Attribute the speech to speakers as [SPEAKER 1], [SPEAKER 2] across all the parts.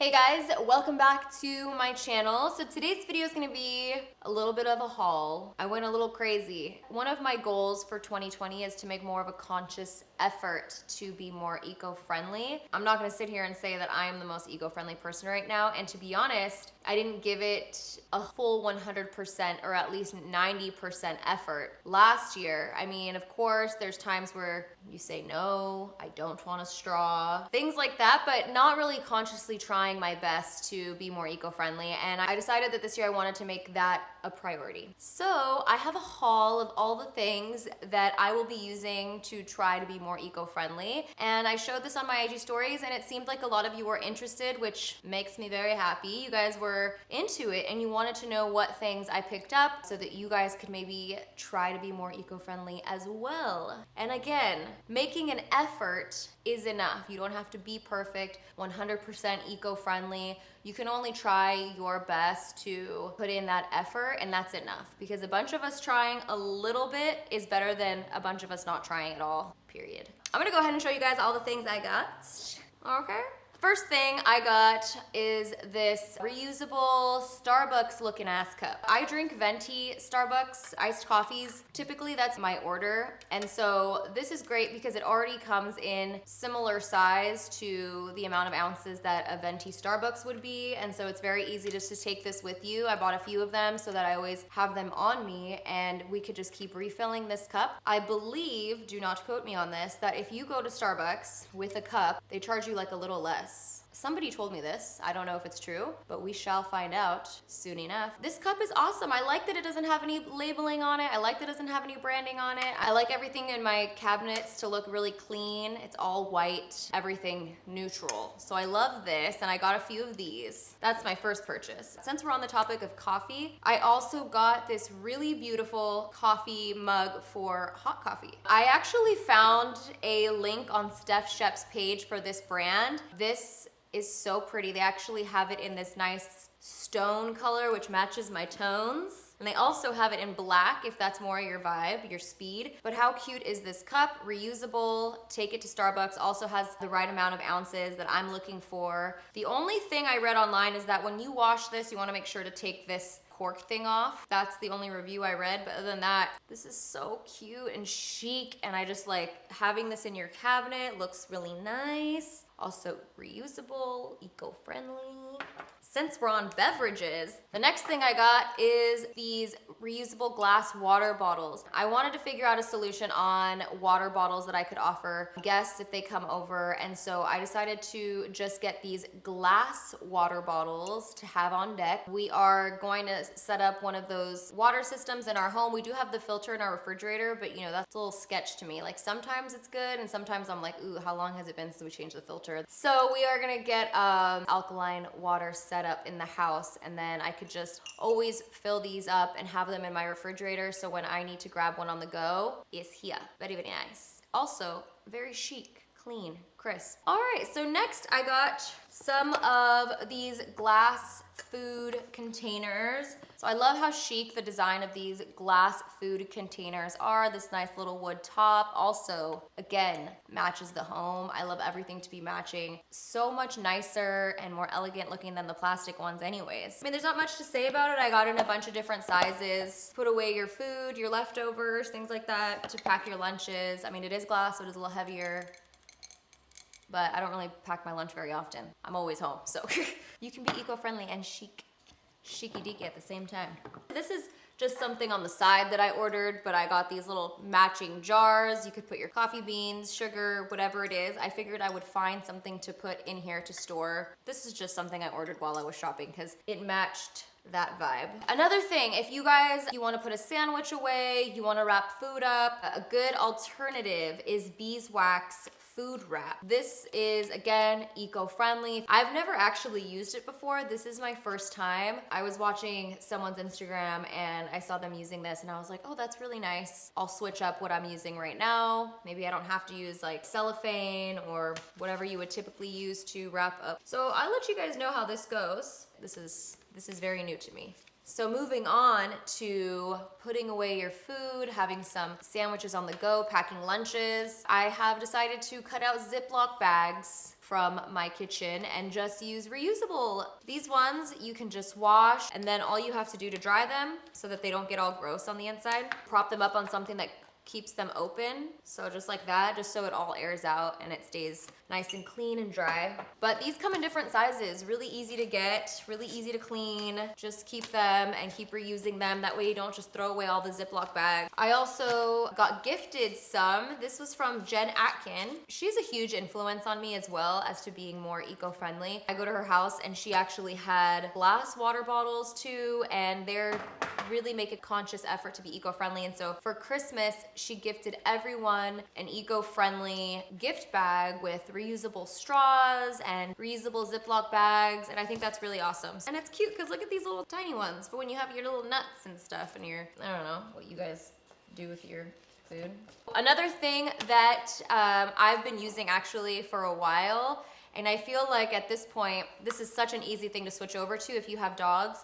[SPEAKER 1] Hey guys, welcome back to my channel. So today's video is gonna be a little bit of a haul. I went a little crazy. One of my goals for 2020 is to make more of a conscious effort to be more eco-friendly. I'm not gonna sit here and say that I am the most eco-friendly person right now, and to be honest, I didn't give it a full 100% or at least 90% effort last year. I mean, of course, there's times where you say, no, I don't want a straw, things like that, but not really consciously trying my best to be more eco-friendly. And I decided that this year I wanted to make that a priority. So I have a haul of all the things that I will be using to try to be more eco-friendly. And I showed this on my IG stories and it seemed like a lot of you were interested, which makes me very happy. You guys were into it and you wanted to know what things I picked up so that you guys could maybe try to be more eco-friendly as well. And again, making an effort is enough. You don't have to be perfect, 100% eco-friendly. You can only try your best to put in that effort, and that's enough. Because a bunch of us trying a little bit is better than a bunch of us not trying at all, period. I'm gonna go ahead and show you guys all the things I got, okay? First thing I got is this reusable Starbucks looking ass cup. I drink venti Starbucks iced coffees. Typically that's my order. And so this is great because it already comes in similar size to the amount of ounces that a venti Starbucks would be. And so it's very easy just to take this with you. I bought a few of them so that I always have them on me and we could just keep refilling this cup. I believe, do not quote me on this, that if you go to Starbucks with a cup, they charge you like a little less. Somebody told me this. I don't know if it's true, but we shall find out soon enough. This cup is awesome. I like that it doesn't have any labeling on it. I like that it doesn't have any branding on it. I like everything in my cabinets to look really clean. It's all white, everything neutral. So I love this, and I got a few of these. That's my first purchase. Since we're on the topic of coffee, I also got this really beautiful coffee mug for hot coffee. I actually found a link on Steph Shep's page for this brand. This is so pretty. They actually have it in this nice stone color, which matches my tones. And they also have it in black if that's more your vibe, your speed. But how cute is this cup? Reusable, take it to Starbucks, also has the right amount of ounces that I'm looking for. The only thing I read online is that when you wash this, you wanna make sure to take this cork thing off. That's the only review I read, but other than that, this is so cute and chic, and I just like having this in your cabinet. Looks really nice. Also reusable, eco-friendly. Since we're on beverages, the next thing I got is these reusable glass water bottles. I wanted to figure out a solution on water bottles that I could offer guests if they come over, and so I decided to just get these glass water bottles to have on deck. We are going to set up one of those water systems in our home. We do have the filter in our refrigerator, but you know, that's a little sketch to me. Like sometimes it's good, and sometimes I'm like, ooh, how long has it been since we changed the filter? So we are gonna get alkaline water set up in the house, and then I could just always fill these up and have them in my refrigerator, so when I need to grab one on the go, it's here. Very, very nice. Also, very chic, clean, crisp. All right, so next I got some of these glass food containers. So I love how chic the design of these glass food containers are. This nice little wood top also, again, matches the home. I love everything to be matching. So much nicer and more elegant looking than the plastic ones anyways. I mean, there's not much to say about it. I got it in a bunch of different sizes. Put away your food, your leftovers, things like that, to pack your lunches. I mean, it is glass, so it is a little heavier, but I don't really pack my lunch very often. I'm always home, so you can be eco-friendly and chic. Chicy deaky at the same time. This is just something on the side that I ordered, but I got these little matching jars. You could put your coffee beans, sugar, whatever it is. I figured I would find something to put in here to store. This is just something I ordered while I was shopping because it matched that vibe. Another thing, if you guys, you wanna put a sandwich away, you wanna wrap food up, a good alternative is beeswax food wrap. This is, again, eco-friendly. I've never actually used it before. This is my first time. I was watching someone's Instagram and I saw them using this and I was like, oh, that's really nice. I'll switch up what I'm using right now. Maybe I don't have to use like cellophane or whatever you would typically use to wrap up. So I'll let you guys know how this goes. This is very new to me. So moving on to putting away your food, having some sandwiches on the go, packing lunches, I have decided to cut out Ziploc bags from my kitchen and just use reusable. These ones you can just wash, and then all you have to do to dry them so that they don't get all gross on the inside, prop them up on something that keeps them open. So just like that, just so it all airs out and it stays nice and clean and dry. But these come in different sizes, really easy to get, really easy to clean. Just keep them and keep reusing them. That way you don't just throw away all the Ziploc bags. I also got gifted some. This was from Jen Atkin. She's a huge influence on me as well as to being more eco-friendly. I go to her house and she actually had glass water bottles too, and they're really make a conscious effort to be eco-friendly. And so for Christmas, she gifted everyone an eco-friendly gift bag with reusable straws and reusable Ziploc bags, and I think that's really awesome. And it's cute because look at these little tiny ones for when you have your little nuts and stuff and your, I don't know what you guys do with your food. Another thing that I've been using actually for a while, and I feel like at this point, this is such an easy thing to switch over to if you have dogs,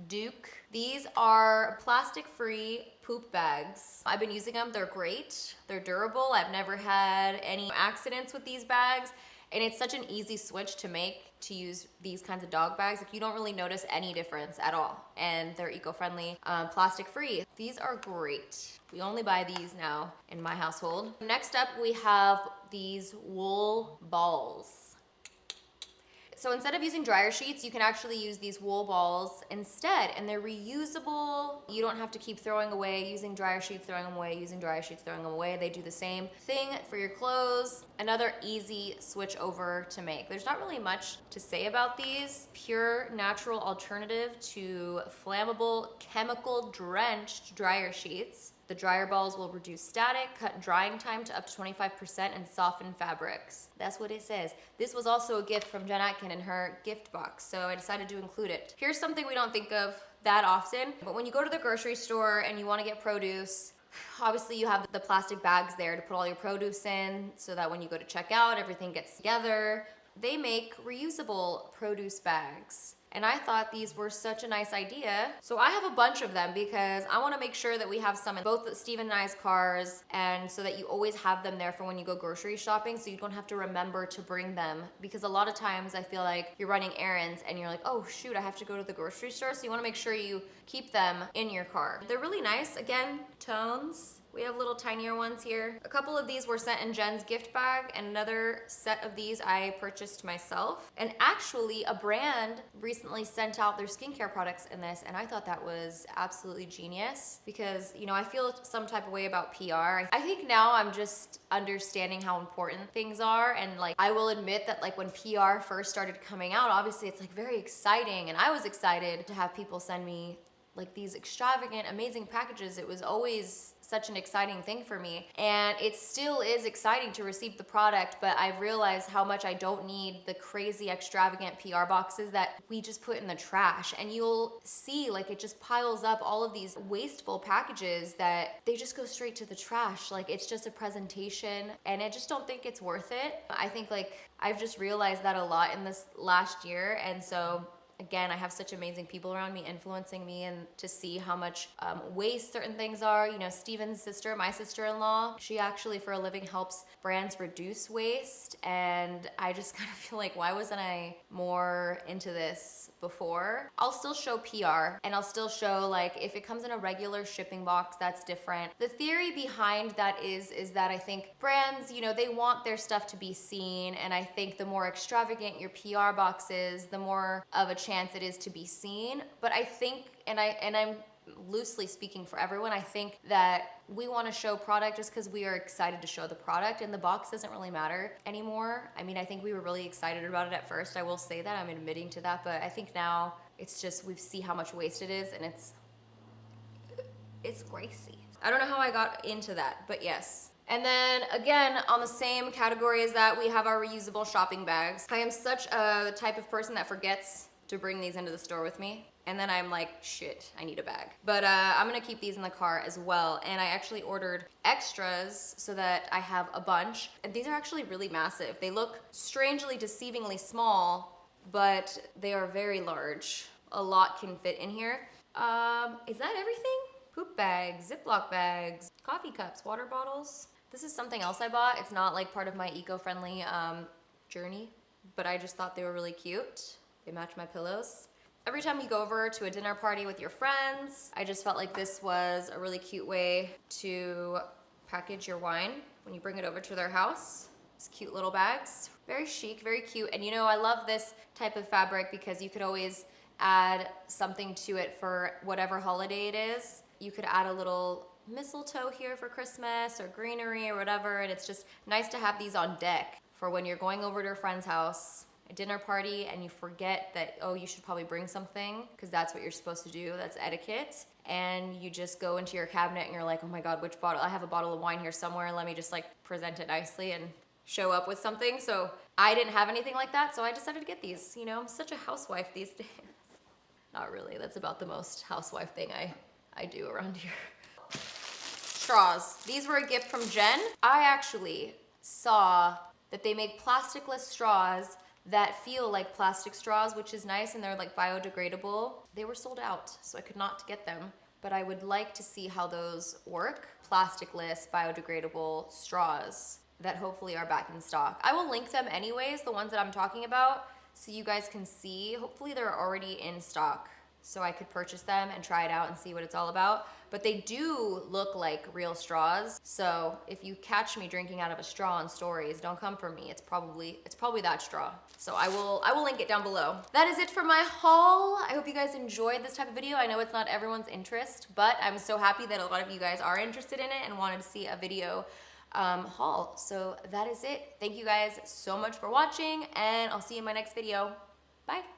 [SPEAKER 1] Dook. These are plastic-free poop bags. I've been using them, they're great, they're durable. I've never had any accidents with these bags, and it's such an easy switch to make to use these kinds of dog bags. Like, you don't really notice any difference at all, and they're eco-friendly, plastic-free. These are great. We only buy these now in my household. Next up, we have these wool balls. So instead of using dryer sheets, you can actually use these wool balls instead, and they're reusable. You don't have to keep throwing away, using dryer sheets, throwing them away, using dryer sheets, throwing them away. They do the same thing for your clothes. Another easy switch over to make. There's not really much to say about these. Pure natural alternative to flammable, chemical drenched dryer sheets. The dryer balls will reduce static, cut drying time to up to 25%, and soften fabrics. That's what it says. This was also a gift from Jen Atkin in her gift box, so I decided to include it. Here's something we don't think of that often, but when you go to the grocery store and you want to get produce, obviously you have the plastic bags there to put all your produce in so that when you go to check out, everything gets together. They make reusable produce bags. And I thought these were such a nice idea. So I have a bunch of them because I want to make sure that we have some in both Steven and I's cars, and so that you always have them there for when you go grocery shopping, so you don't have to remember to bring them. Because a lot of times I feel like you're running errands and you're like, oh shoot, I have to go to the grocery store. So you want to make sure you keep them in your car. They're really nice. Again, tones. We have little tinier ones here. A couple of these were sent in Jen's gift bag, and another set of these I purchased myself. And actually, a brand recently sent out their skincare products in this, and I thought that was absolutely genius because, you know, I feel some type of way about PR. I think now I'm just understanding how important things are, and like, I will admit that like when PR first started coming out, obviously it's like very exciting, and I was excited to have people send me like these extravagant, amazing packages. It was always such an exciting thing for me. And it still is exciting to receive the product, but I've realized how much I don't need the crazy extravagant PR boxes that we just put in the trash. And you'll see like it just piles up all of these wasteful packages that they just go straight to the trash. Like it's just a presentation, and I just don't think it's worth it. I think like I've just realized that a lot in this last year, and so again, I have such amazing people around me influencing me, and to see how much waste certain things are. You know, Steven's sister, my sister-in-law, she actually for a living helps brands reduce waste, and I just kind of feel like, why wasn't I more into this before? I'll still show PR, and I'll still show like if it comes in a regular shipping box, that's different. The theory behind that is that I think brands, you know, they want their stuff to be seen, and I think the more extravagant your PR box is, the more of a chance it is to be seen. But I think, and I'm loosely speaking for everyone, I think that we want to show product just because we are excited to show the product, and the box doesn't really matter anymore. I mean, I think we were really excited about it at first. I will say that, I'm admitting to that, but I think now it's just we see how much waste it is, and it's crazy. I don't know how I got into that, but yes. And then again, on the same category as that, we have our reusable shopping bags. I am such a type of person that forgets to bring these into the store with me. And then I'm like, shit, I need a bag. But I'm gonna keep these in the car as well. And I actually ordered extras so that I have a bunch. And these are actually really massive. They look strangely, deceivingly small, but they are very large. A lot can fit in here. Is that everything? Poop bags, Ziploc bags, coffee cups, water bottles. This is something else I bought. It's not like part of my eco-friendly journey, but I just thought they were really cute. They match my pillows. Every time you go over to a dinner party with your friends, I just felt like this was a really cute way to package your wine when you bring it over to their house. These cute little bags. Very chic, very cute. And you know, I love this type of fabric because you could always add something to it for whatever holiday it is. You could add a little mistletoe here for Christmas or greenery or whatever, and it's just nice to have these on deck for when you're going over to a friend's house, a dinner party, and you forget that, oh, you should probably bring something because that's what you're supposed to do, that's etiquette, and you just go into your cabinet and you're like, oh my God, which bottle? I have a bottle of wine here somewhere, let me just like present it nicely and show up with something. So I didn't have anything like that, so I decided to get these. You know, I'm such a housewife these days. Not really, that's about the most housewife thing I do around here. Straws. These were a gift from Jen. I actually saw that they make plasticless straws that feel like plastic straws, which is nice, and they're like biodegradable. They were sold out, so I could not get them, but I would like to see how those work. Plasticless, biodegradable straws that hopefully are back in stock. I will link them anyways, the ones that I'm talking about, so you guys can see. Hopefully they're already in stock, so I could purchase them and try it out and see what it's all about. But they do look like real straws. So if you catch me drinking out of a straw on stories, don't come for me. It's probably that straw. So I will link it down below. That is it for my haul. I hope you guys enjoyed this type of video. I know it's not everyone's interest, but I'm so happy that a lot of you guys are interested in it and wanted to see a video haul. So that is it. Thank you guys so much for watching, and I'll see you in my next video. Bye.